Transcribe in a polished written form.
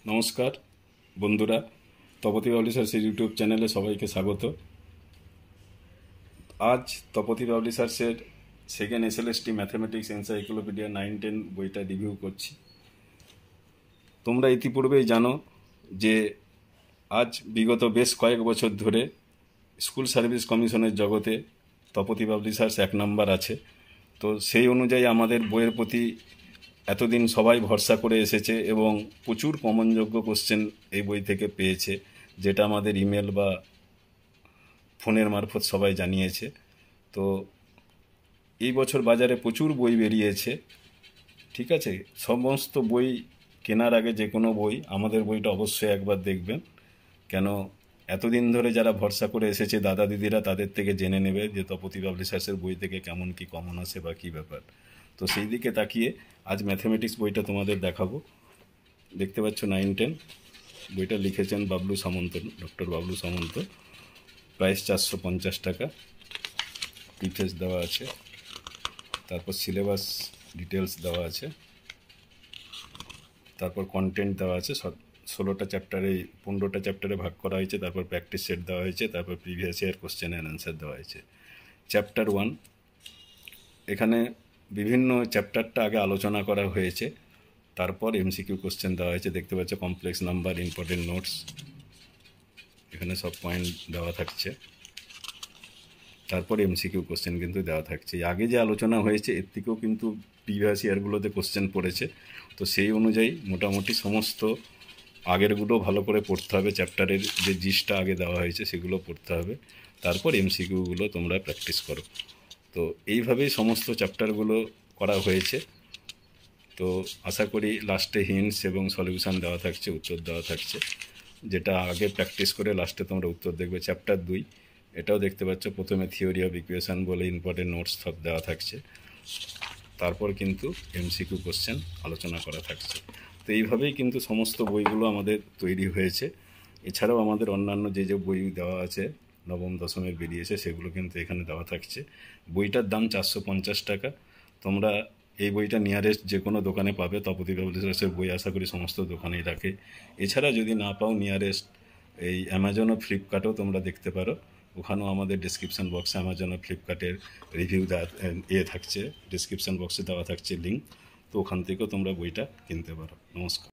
নমস্কার বন্ধুরা, তপতি পাবলিশার্সের ইউটিউব চ্যানেলে সবাইকে স্বাগত। আজ তপতি পাবলিশার্সের সেকেন্ড এসএলএসটি ম্যাথমেটিক্স এনসাইক্লোপিডিয়া 9-10 বইটা রিভিউ করছি। তোমরা ইতিপূর্বেই জানো যে আজ বিগত বেশ কয়েক বছর ধরে স্কুল সার্ভিস কমিশনের জগতে তপতি পাবলিশার্স 1 নম্বর আছে। তো সেই অনুযায়ী আমাদের বইয়ের প্রতি এতদিন সবাই ভরসা করে এসেছে এবং প্রচুর কমনযোগ্য কোশ্চেন এই বই থেকে পেয়েছে, যেটা আমাদের ইমেল বা ফোনের মারফত সবাই জানিয়েছে। তো এই বছর বাজারে প্রচুর বই বেরিয়েছে, ঠিক আছে। সমস্ত বই কেনার আগে যে কোনো বই, আমাদের বইটা অবশ্যই একবার দেখবেন, কেন এতদিন ধরে যারা ভরসা করে এসেছে দাদা দিদিরা, তাদের থেকে জেনে নেবে যে তপতি পাবলিশার্সের বই থেকে কেমন কি কমন আসে বা কী ব্যাপার। তো সেই দিকে তাকিয়ে আজ ম্যাথমেটিক্স বইটা তোমাদের দেখাবো। দেখতে পাচ্ছ 9-10 বইটা লিখেছেন বাবলু সামন্ত, ডক্টর বাবলু সামন্ত। প্রাইস 450 টাকা। প্রিফেস দেওয়া আছে, তারপর সিলেবাস ডিটেলস দেওয়া আছে, তারপর কন্টেন্ট দেওয়া আছে। 16টা চ্যাপ্টারে 15টা চ্যাপ্টারে ভাগ করা হয়েছে, তারপর প্র্যাকটিস সেট দেওয়া হয়েছে, তারপর previous year question and answer দেওয়া হয়েছে। চ্যাপ্টার 1, এখানে বিভিন্ন চ্যাপ্টারটা আগে আলোচনা করা হয়েছে, তারপর এমসিকিউ কোশ্চেন দেওয়া হয়েছে। দেখতে পাচ্ছ কমপ্লেক্স নাম্বার, ইম্পর্টেন্ট নোটস, এখানে সব পয়েন্ট দেওয়া থাকছে, তারপর এমসিকিউ কোশ্চেন কিন্তু দেওয়া থাকছে। আগে যে আলোচনা হয়েছে এর থেকেও কিন্তু প্রিভিয়াস ইয়ারগুলোতে কোশ্চেন পড়েছে। তো সেই অনুযায়ী মোটামুটি সমস্ত আগেরগুলো ভালো করে পড়তে হবে, চ্যাপ্টারের যে জিসটা আগে দেওয়া হয়েছে সেগুলো পড়তে হবে, তারপর এমসিকিউগুলো তোমরা প্র্যাকটিস করো। তো এইভাবেই সমস্ত চ্যাপ্টারগুলো করা হয়েছে। তো আশা করি লাস্টে হিন্টস এবং সলিউশান দেওয়া থাকছে, উত্তর দেওয়া থাকছে, যেটা আগে প্র্যাকটিস করে লাস্টে তোমরা উত্তর দেখবে। চ্যাপ্টার 2, এটাও দেখতে পাচ্ছ, প্রথমে থিওরি অফ ইকুয়েশান বলে ইম্পর্টেন্ট নোটস সব দেওয়া থাকছে, তারপর কিন্তু এমসিকিউ কোশ্চেন আলোচনা করা থাকছে। তো এইভাবেই কিন্তু সমস্ত বইগুলো আমাদের তৈরি হয়েছে। এছাড়াও আমাদের অন্যান্য যে যে বই দেওয়া আছে, নবম দশমের বেরিয়েছে, সেগুলো কিন্তু এখানে দেওয়া থাকছে। বইটার দাম 450 টাকা। তোমরা এই বইটা নিয়ারেস্ট যে কোনো দোকানে পাবে। তপতি পাবলিশার্সের বই আশা করি সমস্ত দোকানেই রাখে। এছাড়া যদি না পাও, নিয়ারেস্ট এই অ্যামাজন ও ফ্লিপকার্টেও তোমরা দেখতে পারো। ওখানেও আমাদের ডিসক্রিপশান বক্সে অ্যামাজন ও ফ্লিপকার্টের রিভিউ দেওয়া থাকছে, ডিসক্রিপশান বক্সে দেওয়া থাকছে লিঙ্ক। তো ওখান থেকেও তোমরা বইটা কিনতে পারো। নমস্কার।